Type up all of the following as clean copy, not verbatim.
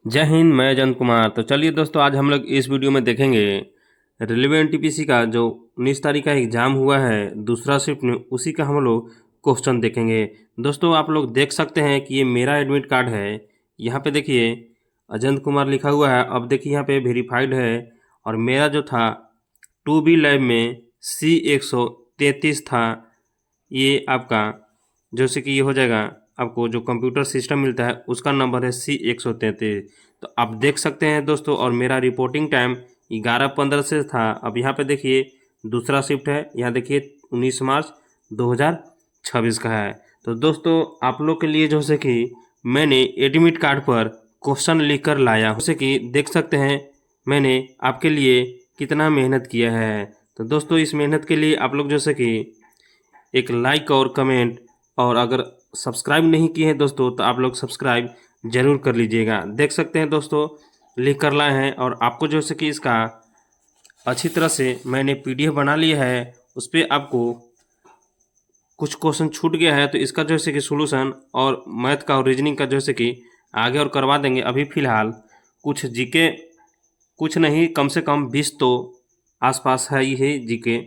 जय हिंद। मैं अजंत कुमार। तो चलिए दोस्तों, आज हम लोग इस वीडियो में देखेंगे रेलवे एनटीपीसी का जो 19 तारीख का एग्ज़ाम हुआ है दूसरा शिफ्ट में, उसी का हम लोग क्वेश्चन देखेंगे। दोस्तों आप लोग देख सकते हैं कि ये मेरा एडमिट कार्ड है। यहाँ पे देखिए अजंत कुमार लिखा हुआ है। अब देखिए यहाँ पे वेरीफाइड है और मेरा जो था 2B लैब में C133 था। ये आपका जैसे कि ये हो जाएगा, आपको जो कंप्यूटर सिस्टम मिलता है उसका नंबर है C133। तो आप देख सकते हैं दोस्तों, और मेरा रिपोर्टिंग टाइम 11:15 से था। अब यहाँ पे देखिए दूसरा शिफ्ट है, यहाँ देखिए 19 मार्च 2026 का है। तो दोस्तों आप लोग के लिए जैसे कि मैंने एडमिट कार्ड पर क्वेश्चन लिख कर लाया हूँ, जैसे कि देख सकते हैं मैंने आपके लिए कितना मेहनत किया है। तो दोस्तों इस मेहनत के लिए आप लोग जैसे कि एक लाइक और कमेंट, और अगर सब्सक्राइब नहीं किए हैं दोस्तों तो आप लोग सब्सक्राइब जरूर कर लीजिएगा। देख सकते हैं दोस्तों लिख कर लाए हैं, और आपको जैसे कि इसका अच्छी तरह से मैंने PDF बना लिया है। उस पर आपको कुछ क्वेश्चन छूट गया है तो इसका जैसे कि सोल्यूशन और मैथ का और रीजनिंग का जैसे कि आगे और करवा देंगे। अभी फ़िलहाल कुछ जीके, कुछ नहीं कम से कम 20 तो आसपास है ही है जीके,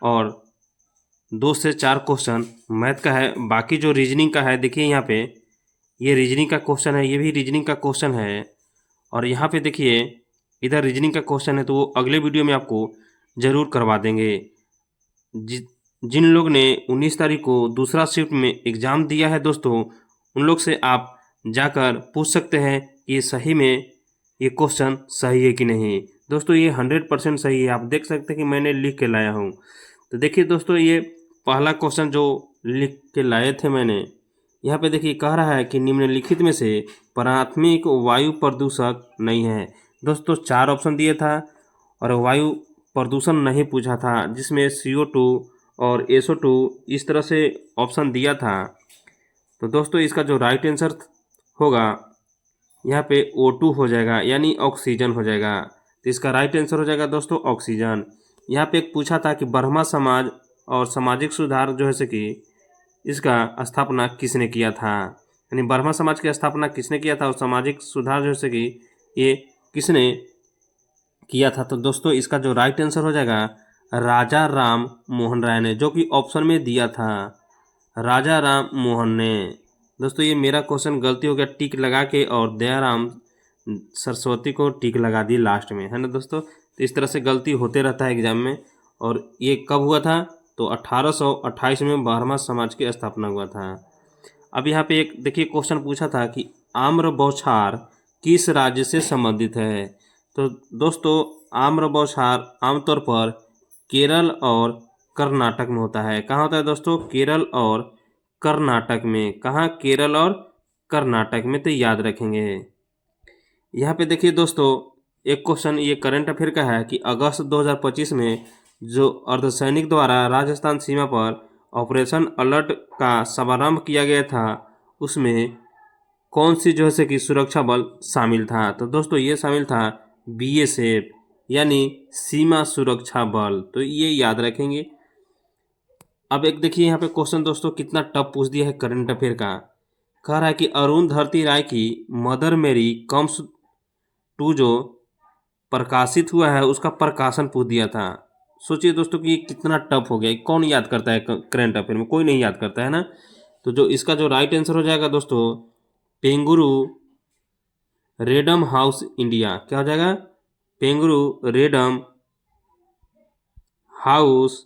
और 2 से 4 क्वेश्चन मैथ का है। बाकी जो रीजनिंग का है देखिए यहाँ पे ये रीजनिंग का क्वेश्चन है, ये भी रीजनिंग का क्वेश्चन है। और यहाँ पे देखिए इधर रीजनिंग का क्वेश्चन है, तो वो अगले वीडियो में आपको ज़रूर करवा देंगे। जिन लोग ने 19 तारीख को दूसरा शिफ्ट में एग्ज़ाम दिया है दोस्तों, उन लोग से आप जाकर पूछ सकते हैं कि ये सही में ये क्वेश्चन सही है कि नहीं। दोस्तों ये 100% सही है। आप देख सकते हैं कि मैंने लिख के लाया हूँ। तो देखिए दोस्तों ये पहला क्वेश्चन जो लिख के लाए थे मैंने, यहाँ पे देखिए कह रहा है कि निम्नलिखित में से प्राथमिक वायु प्रदूषक नहीं है। दोस्तों 4 ऑप्शन दिए था और वायु प्रदूषण नहीं पूछा था, जिसमें CO2 और SO2 इस तरह से ऑप्शन दिया था। तो दोस्तों इसका जो राइट आंसर होगा यहाँ पे O2 हो जाएगा, यानी ऑक्सीजन हो जाएगा। तो इसका राइट आंसर हो जाएगा दोस्तों ऑक्सीजन। यहाँ पे एक पूछा था कि ब्रह्मा समाज और सामाजिक सुधार जो है से कि इसका स्थापना किसने किया था, यानी ब्रह्मा समाज की स्थापना किसने किया था और सामाजिक सुधार जो है कि ये किसने किया था। तो दोस्तों इसका जो राइट आंसर हो जाएगा राजा राम मोहन राय ने, जो कि ऑप्शन में दिया था राजा राम मोहन ने। दोस्तों ये मेरा क्वेश्चन गलती हो गया टिक लगा के, और दयाराम सरस्वती को टिक लगा दी लास्ट में, है ना दोस्तों। तो इस तरह से गलती होते रहता है एग्जाम में। और ये कब हुआ था, तो 1828 में ब्रह्मा समाज की स्थापना हुआ था। अब यहाँ पे एक देखिए क्वेश्चन पूछा था कि आम्र बौछार किस राज्य से संबंधित है। तो दोस्तों आम्र बौछार आमतौर पर केरल और कर्नाटक में होता है। कहाँ होता है दोस्तों, केरल और कर्नाटक में। कहाँ, केरल और कर्नाटक में। तो याद रखेंगे। यहाँ पे देखिए दोस्तों एक क्वेश्चन ये करंट अफेयर का है कि अगस्त 2025 में जो अर्धसैनिक द्वारा राजस्थान सीमा पर ऑपरेशन अलर्ट का शुभारंभ किया गया था, उसमें कौन सी जो है से कि सुरक्षा बल शामिल था। तो दोस्तों ये शामिल था BSF, यानी सीमा सुरक्षा बल। तो ये याद रखेंगे। अब एक देखिए यहाँ पे क्वेश्चन दोस्तों कितना टफ पूछ दिया है करंट अफेयर का। कह रहा है कि अरुंधति राय की मदर मेरी कम्स टू जो प्रकाशित हुआ है उसका प्रकाशन पूछ दिया था। सोचिए दोस्तों कि ये कितना टफ हो गया। कौन याद करता है करंट अफेयर में, कोई नहीं याद करता है ना। तो जो इसका जो राइट आंसर हो जाएगा दोस्तों पेंगुरू रेडम हाउस इंडिया। क्या हो जाएगा, पेंगुरू रेडम हाउस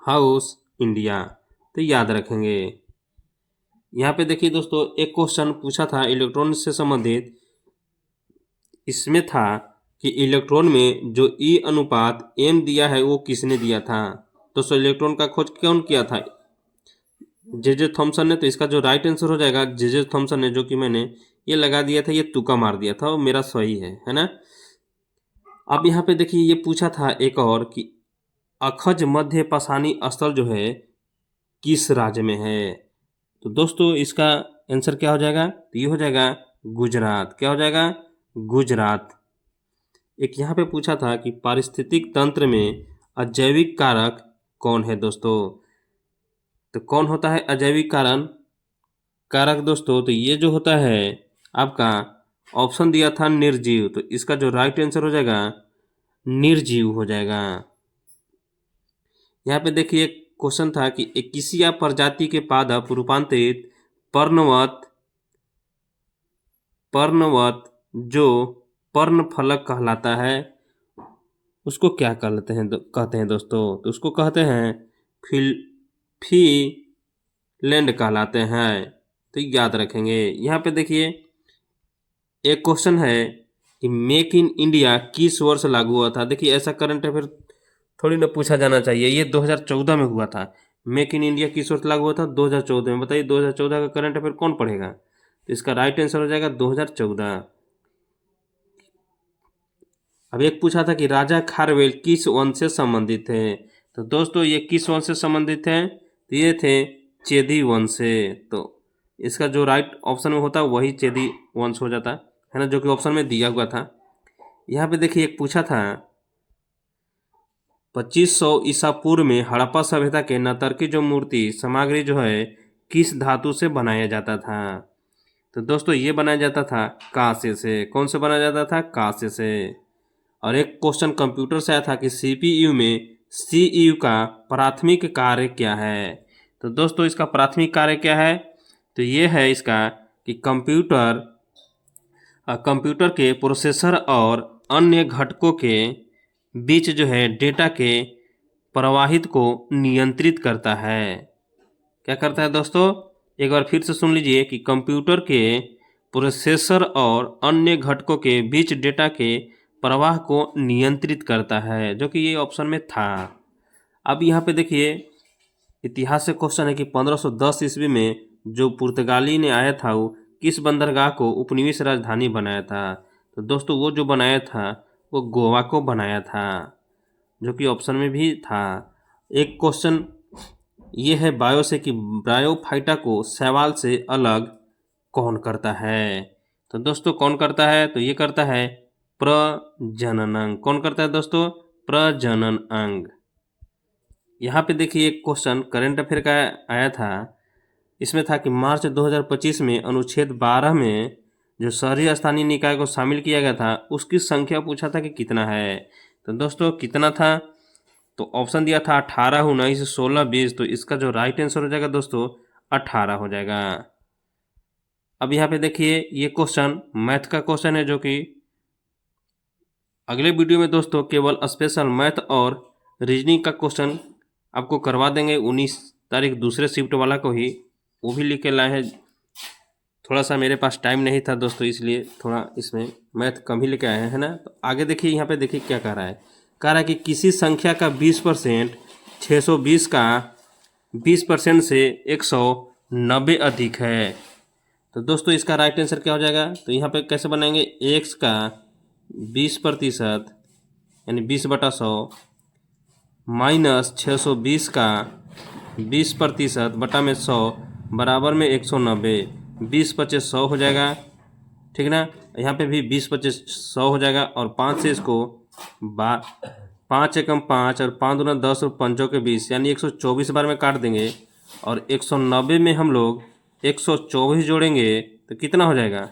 हाउस इंडिया। तो याद रखेंगे। यहाँ पे देखिए दोस्तों एक क्वेश्चन पूछा था इलेक्ट्रॉन से संबंधित। इसमें था कि इलेक्ट्रॉन में जो अनुपात m दिया है वो किसने दिया था। दोस्तों इलेक्ट्रॉन का खोज कौन किया था, जे थॉमसन ने। तो इसका जो राइट आंसर हो जाएगा जे थॉमसन ने, जो कि मैंने ये लगा दिया था, ये तुक्का मार दिया था, वो मेरा सही है ना। अब यहाँ पे देखिए ये पूछा था एक और कि अखज मध्य पाषाणी स्थल जो है किस राज्य में है। तो दोस्तों इसका आंसर क्या हो जाएगा, तो ये हो जाएगा गुजरात। क्या हो जाएगा, गुजरात। एक यहाँ पे पूछा था कि पारिस्थितिक तंत्र में अजैविक कारक कौन है दोस्तों। तो कौन होता है अजैविक कारक दोस्तों, तो ये जो होता है आपका ऑप्शन दिया था निर्जीव, तो इसका जो राइट आंसर हो जाएगा निर्जीव हो जाएगा। यहाँ पे देखिए एक क्वेश्चन था कि एक्किसिया प्रजाति के पादप रूपांतरित पर्णवत पर्णवत जो पर्णफलक कहलाता है उसको क्या कहते हैं दोस्तों? तो उसको कहते हैं फिलैंड कहलाते हैं। तो याद रखेंगे। यहाँ पे देखिए एक क्वेश्चन है कि मेक इन इंडिया किस वर्ष लागू हुआ था। देखिए ऐसा करंट अफेयर थोड़ी ना पूछा जाना चाहिए, ये 2014 में हुआ था। मेक इन इंडिया किस वर्ष लागू हुआ था? 2014 में। बताइए 2014 का करंट अफेयर कौन पढ़ेगा? तो इसका राइट आंसर हो जाएगा 2014। अब एक पूछा था कि राजा खारवेल किस वंश से संबंधित थे। तो दोस्तों ये किस वंश से संबंधित हैं? तो ये थे चेदी वंश से। तो इसका जो राइट ऑप्शन में होता है वही चेदी वंश हो जाता है ना, जो कि ऑप्शन में दिया हुआ था। यहाँ पे देखिए एक पूछा था 2500 ईसा पूर्व में हड़प्पा सभ्यता के नतर्की जो मूर्ति सामग्री जो है किस धातु से बनाया जाता था। तो दोस्तों ये बनाया जाता था कांसे से। कौन से बनाया जाता था? कांसे से। और एक क्वेश्चन कंप्यूटर से आया था कि सीपीयू में सीईयू का प्राथमिक कार्य क्या है। तो दोस्तों इसका प्राथमिक कार्य क्या है? तो ये है इसका कि कंप्यूटर के प्रोसेसर और अन्य घटकों के बीच जो है डेटा के प्रवाहित को नियंत्रित करता है। क्या करता है दोस्तों? एक बार फिर से सुन लीजिए कि कंप्यूटर के प्रोसेसर और अन्य घटकों के बीच डेटा के प्रवाह को नियंत्रित करता है, जो कि ये ऑप्शन में था। अब यहाँ पे देखिए इतिहास से क्वेश्चन है कि 1510 ईस्वी में जो पुर्तगाली ने आया था वो किस बंदरगाह को उपनिवेश राजधानी बनाया था। तो दोस्तों वो जो बनाया था वो गोवा को बनाया था, जो कि ऑप्शन में भी था। एक क्वेश्चन ये है बायो से कि ब्रायोफाइटा को शैवाल से अलग कौन करता है। तो दोस्तों कौन करता है? तो ये करता है प्रजनन अंग। कौन करता है दोस्तों? प्रजनन अंग। यहाँ पे देखिए एक क्वेश्चन करंट अफेयर का आया था। इसमें था कि मार्च 2025 में अनुच्छेद 12 में जो शहरी स्थानीय निकाय को शामिल किया गया था उसकी संख्या पूछा था कि कितना है। तो दोस्तों कितना था? तो ऑप्शन दिया था 18, 19, 16, 20। तो इसका जो राइट आंसर हो जाएगा दोस्तों 18 हो जाएगा। अब यहाँ पे देखिए ये क्वेश्चन मैथ का क्वेश्चन है, जो कि अगले वीडियो में दोस्तों केवल स्पेशल मैथ और रीजनिंग का क्वेश्चन आपको करवा देंगे। 19 तारीख दूसरे शिफ्ट वाला को ही वो भी लिख के लाए हैं। थोड़ा सा मेरे पास टाइम नहीं था दोस्तों, इसलिए थोड़ा इसमें मैथ कम ही लेके आए हैं, है ना। तो आगे देखिए यहाँ पे देखिए क्या कह रहा है। कह रहा है कि किसी संख्या का 20% 620 का 20% से 190 अधिक है। तो दोस्तों इसका राइट आंसर क्या हो जाएगा? तो यहाँ पे कैसे बनाएंगे? x का 20% यानी 20/100 माइनस 620 का 20% बटा में 100 बराबर में 190। 20×5 100 हो जाएगा, ठीक ना। यहाँ पे भी 20×5 100 हो जाएगा। और 5 से इसको 5 एकम 5 और 5 दूना 10 और 5 के 20 यानी 124 बार में काट देंगे। और 190 में हम लोग 124 जोड़ेंगे तो कितना हो जाएगा?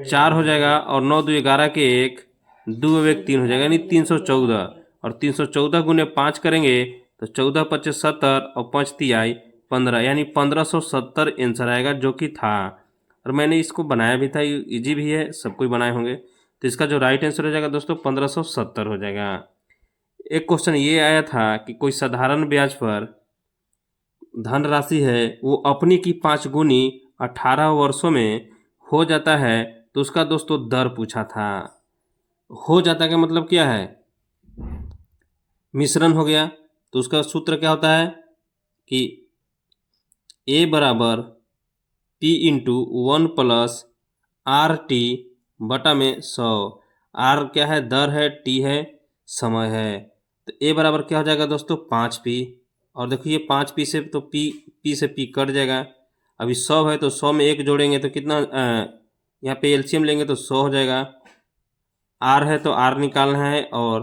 4 हो जाएगा। और 9 2 11 के 1 2 1 3 हो जाएगा, यानी 314। और 314 गुने 5 करेंगे तो 14 25 70 और 5 तिहाई 15 यानी 1570 आंसर आएगा, जो कि था। और मैंने इसको बनाया भी था, इजी भी है, सब कोई बनाए होंगे। तो इसका जो राइट आंसर हो जाएगा दोस्तों 1570 हो जाएगा। एक क्वेश्चन ये आया था कि कोई साधारण ब्याज पर धनराशि है वो अपनी की 5 गुनी 18 वर्षों में हो जाता है, तो उसका दोस्तों दर पूछा था। हो जाता का मतलब क्या है? मिश्रण हो गया। तो उसका सूत्र क्या होता है कि A बराबर P इंटू 1 प्लस RT बटा में 100। R क्या है? दर है, T है समय है। तो A बराबर क्या हो जाएगा दोस्तों? 5P। और देखिए 5P से तो P से P कट जाएगा। अभी 100 है तो 100 में 1 जोड़ेंगे तो कितना, यहाँ पे एलसीएम लेंगे तो 100 हो जाएगा। R है तो R निकालना है और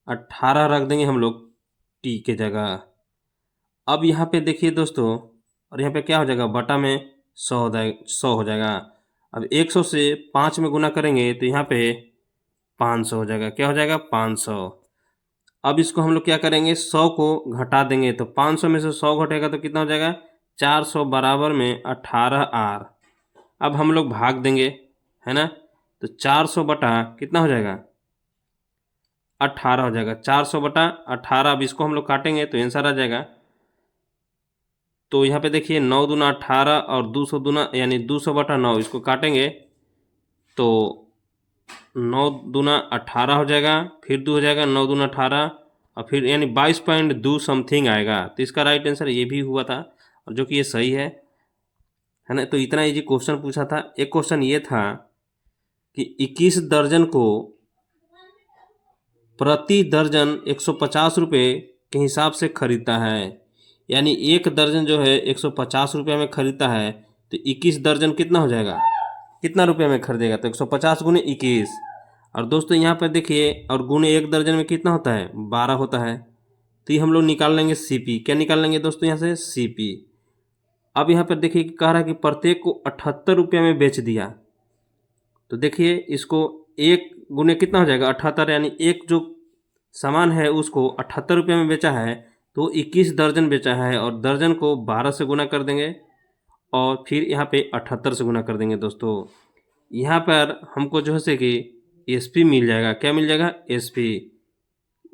18 रख देंगे हम लोग T के जगह। अब यहाँ पे देखिए दोस्तों, और यहाँ पे क्या हो जाएगा? बटा में 100 हो जाएगा। अब 100 से 5 में गुना करेंगे तो यहाँ पे 500 हो जाएगा। क्या हो जाएगा? 500। अब इसको हम लोग क्या करेंगे, 100 को घटा देंगे तो 500 में से 100 घटेगा तो कितना हो जाएगा? 400 बराबर में 18R। अब हम लोग भाग देंगे, है ना, तो 400 बटा कितना हो जाएगा? 18 हो जाएगा। 400 बटा 18। अब इसको हम लोग काटेंगे तो आंसर आ जाएगा। तो यहाँ पे देखिए 9 दूना 18 और 200 दूना यानी 200 बटा 9, इसको काटेंगे तो 9 दूना 18 हो जाएगा, फिर 2 हो जाएगा, 9 दूना 18 और फिर यानी 22.2 समथिंग आएगा। तो इसका राइट आंसर ये भी हुआ था, और जो कि ये सही है ना। तो इतना इजी क्वेश्चन पूछा था। एक क्वेश्चन ये था कि 21 दर्जन को प्रति दर्जन 150 रुपये के हिसाब से खरीदता है, यानी एक दर्जन जो है 150 रुपये में खरीदता है, तो 21 दर्जन कितना हो जाएगा? कितना रुपये में खरीदेगा? तो 150 गुने 21। और दोस्तों यहाँ पर देखिए, और गुने एक दर्जन में कितना होता है? 12 होता है। तो ये हम लोग निकाल लेंगे CP। क्या निकाल लेंगे दोस्तों यहाँ से? CP। अब यहाँ पर देखिए कह रहा है कि प्रत्येक को 78 रुपये में बेच दिया। तो देखिए इसको एक गुने कितना हो जाएगा? 78, यानी एक जो सामान है उसको 78 रुपये में बेचा है, तो 21 दर्जन बेचा है, और दर्जन को 12 से गुना कर देंगे और फिर यहाँ पे 78 से गुना कर देंगे। दोस्तों यहाँ पर हमको जो है से कि SP मिल जाएगा। क्या मिल जाएगा? SP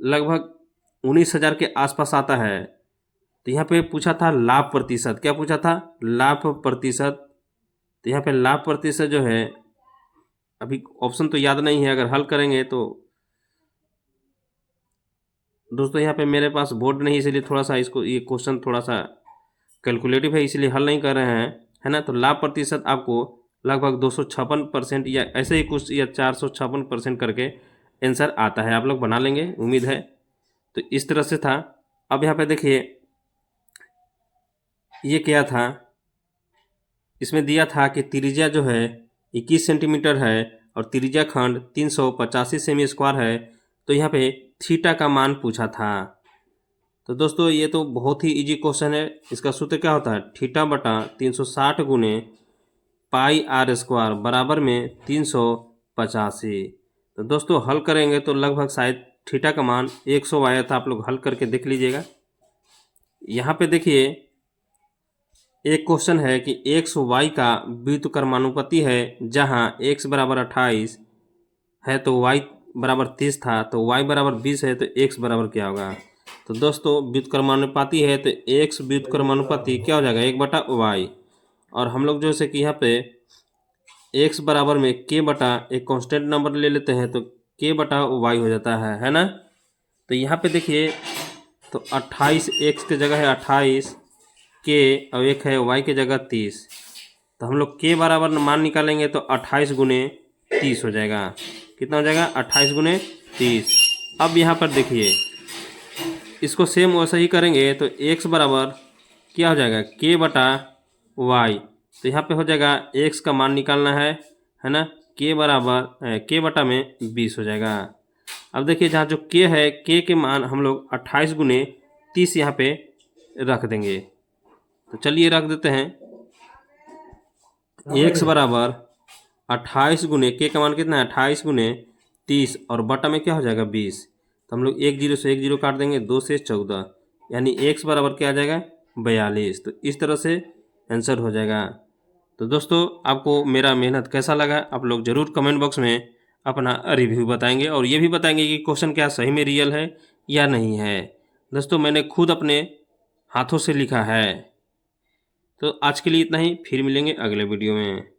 लगभग 19,000 के आसपास आता है। तो यहाँ पे पूछा था लाभ प्रतिशत। क्या पूछा था? लाभ प्रतिशत। तो यहाँ पे लाभ प्रतिशत जो है, अभी ऑप्शन तो याद नहीं है, अगर हल करेंगे तो दोस्तों यहाँ पे मेरे पास बोर्ड नहीं, इसलिए थोड़ा सा इसको ये क्वेश्चन थोड़ा सा कैलकुलेटिव है, इसलिए हल नहीं कर रहे हैं, है ना। तो लाभ प्रतिशत आपको लगभग 256% या ऐसे ही कुछ, या 456% करके आंसर आता है। आप लोग बना लेंगे, उम्मीद है। तो इस तरह से था। अब यहाँ पे देखिए ये क्या था, इसमें दिया था कि त्रिज्या जो है 21 सेंटीमीटर है और त्रिज्या खंड 385 सेमी स्क्वायर है। तो यहाँ पे थीटा का मान पूछा था। तो दोस्तों ये तो बहुत ही इजी क्वेश्चन है। इसका सूत्र क्या होता है? थीटा बटा 360 गुने पाई R स्क्वायर बराबर में 385। तो दोस्तों हल करेंगे तो लगभग शायद थीटा का मान 100 आया था। आप लोग हल करके देख लीजिएगा। यहाँ पे देखिए एक क्वेश्चन है कि x y का व्युत्क्रमानुपाती है, जहाँ x बराबर 28 है तो y बराबर 30 था, तो y बराबर 20 है तो x बराबर क्या होगा? तो दोस्तों व्युत्क्रमानुपाती है तो x व्युत्क्रमानुपाती क्या हो जाएगा? 1/y। और हम लोग जो है कि यहाँ पे x बराबर में k बटा एक कांस्टेंट नंबर ले लेते हैं तो k बटा y हो जाता है ना। तो यहाँ पे देखिए तो 28 x की जगह है 28 k और एक है y की जगह 30। तो हम लोग k बराबर मान निकालेंगे तो 28 गुने 30 हो जाएगा। कितना हो जाएगा? 28 गुने 30। अब यहाँ पर देखिए इसको सेम वैसा ही करेंगे तो x बराबर क्या हो जाएगा? k बटा y। तो यहाँ पे हो जाएगा x का मान निकालना है ना। k बराबर k बटा में 20 हो जाएगा। अब देखिए जहाँ जो k है, k के मान हम लोग 28 गुने 30 यहाँ पे रख देंगे। तो चलिए रख देते हैं। x बराबर 28 गुने k का मान कितना है? 28 गुने 30 और बटा में क्या हो जाएगा? 20। तो हम लोग 1 0 से 1 0 काट देंगे, 2 से 14, यानी x बराबर क्या आ जाएगा? 42। तो इस तरह से आंसर हो जाएगा। तो दोस्तों आपको मेरा मेहनत कैसा लगा, आप लोग ज़रूर कमेंट बॉक्स में अपना रिव्यू बताएंगे, और ये भी बताएंगे कि क्वेश्चन क्या सही में रियल है या नहीं है। दोस्तों मैंने खुद अपने हाथों से लिखा है। तो आज के लिए इतना ही, फिर मिलेंगे अगले वीडियो में।